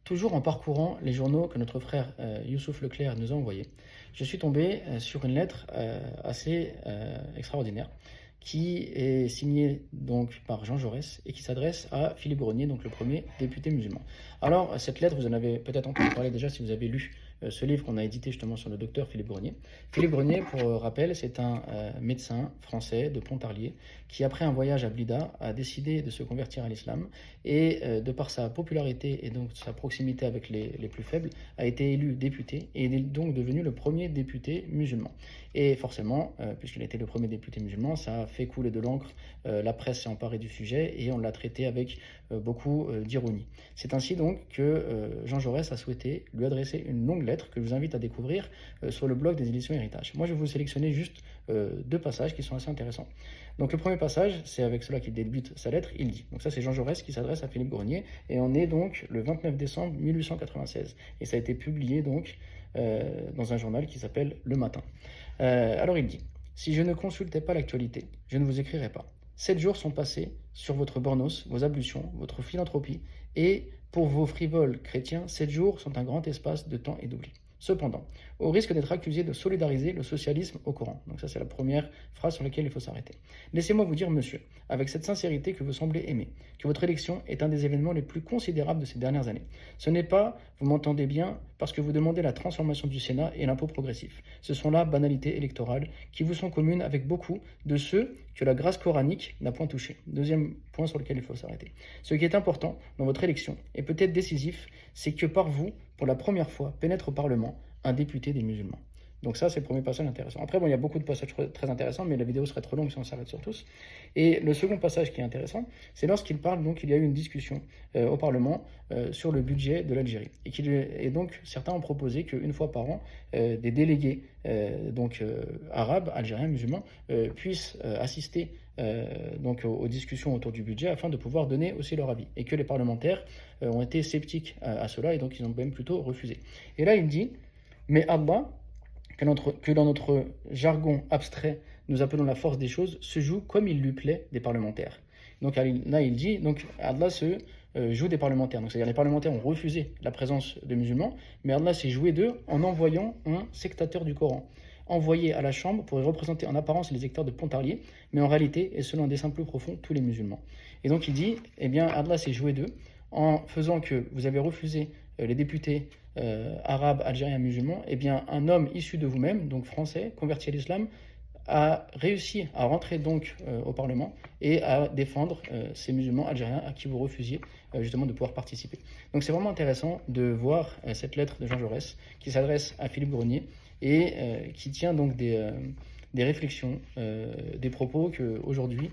Toujours en parcourant les journaux que notre frère Youssouf Leclerc nous a envoyés, je suis tombé sur une lettre assez extraordinaire qui est signée donc par Jean Jaurès et qui s'adresse à Philippe Grenier, donc le premier député musulman. Alors, cette lettre, vous en avez peut-être entendu parler déjà si vous avez lu ce livre qu'on a édité justement sur le docteur Philippe Grenier. Philippe Grenier, pour rappel, c'est un médecin français de Pontarlier qui, après un voyage à Blida, a décidé de se convertir à l'islam et, de par sa popularité et donc sa proximité avec les plus faibles, a été élu député et il est donc devenu le premier député musulman. Et forcément, puisqu'il a été le premier député musulman, ça a fait couler de l'encre, la presse s'est emparée du sujet et on l'a traité avec beaucoup d'ironie. C'est ainsi donc que Jean Jaurès a souhaité lui adresser une longue lettre que je vous invite à découvrir sur le blog des éditions Héritage. Moi, je vais vous sélectionner juste deux passages qui sont assez intéressants. Donc le premier passage, c'est avec cela qu'il débute sa lettre, il dit, donc ça c'est Jean Jaurès qui s'adresse à Philippe Grenier, et on est donc le 29 décembre 1896, et ça a été publié donc dans un journal qui s'appelle Le Matin. Alors il dit, si je ne consultais pas l'actualité, je ne vous écrirais pas. 7 jours sont passés sur votre bornos, vos ablutions, votre philanthropie, et pour vos frivoles chrétiens, 7 jours sont un grand espace de temps et d'oubli. Cependant, au risque d'être accusé de solidariser le socialisme au Coran. Donc ça c'est la première phrase sur laquelle il faut s'arrêter. Laissez-moi vous dire, monsieur, avec cette sincérité que vous semblez aimer, que votre élection est un des événements les plus considérables de ces dernières années. Ce n'est pas, vous m'entendez bien, parce que vous demandez la transformation du Sénat et l'impôt progressif. Ce sont là banalités électorales qui vous sont communes avec beaucoup de ceux que la grâce coranique n'a point touché. Deuxième point sur lequel il faut s'arrêter. Ce qui est important dans votre élection, et peut-être décisif, c'est que par vous, pour la première fois, pénètre au Parlement un député des musulmans. Donc ça, c'est le premier passage intéressant. Après, bon, il y a beaucoup de passages très intéressants, mais la vidéo serait trop longue si on s'arrête sur tous. Et le second passage qui est intéressant, c'est lorsqu'il parle, donc, il y a eu une discussion au Parlement sur le budget de l'Algérie. Et donc, certains ont proposé qu'une fois par an, des délégués arabes, algériens, musulmans, puissent assister donc aux discussions autour du budget afin de pouvoir donner aussi leur avis. Et que les parlementaires ont été sceptiques à cela et donc ils ont même plutôt refusé. Et là, il dit, mais Allah, que dans notre jargon abstrait, nous appelons la force des choses, se joue comme il lui plaît des parlementaires. Donc là, il dit, donc Allah se joue des parlementaires. Donc c'est-à-dire les parlementaires ont refusé la présence de musulmans, mais Allah s'est joué d'eux en envoyant un sectateur du Coran, envoyé à la Chambre pour y représenter en apparence les électeurs de Pontarlier, mais en réalité, et selon un dessein plus profond, tous les musulmans. Et donc il dit, eh bien Allah s'est joué d'eux en faisant que vous avez refusé les députés arabes, algériens, musulmans, eh bien un homme issu de vous-même, donc français, converti à l'islam, a réussi à rentrer donc au Parlement et à défendre ces musulmans algériens à qui vous refusiez justement de pouvoir participer. Donc c'est vraiment intéressant de voir cette lettre de Jean Jaurès qui s'adresse à Philippe Grenier et qui tient donc des réflexions, des propos qu'aujourd'hui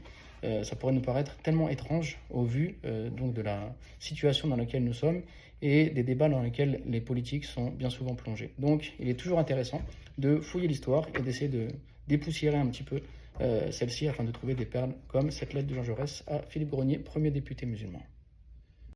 ça pourrait nous paraître tellement étrange au vu donc de la situation dans laquelle nous sommes et des débats dans lesquels les politiques sont bien souvent plongés. Donc il est toujours intéressant de fouiller l'histoire et d'essayer de dépoussiérer un petit peu celle-ci afin de trouver des perles comme cette lettre de Jean Jaurès à Philippe Grenier, premier député musulman.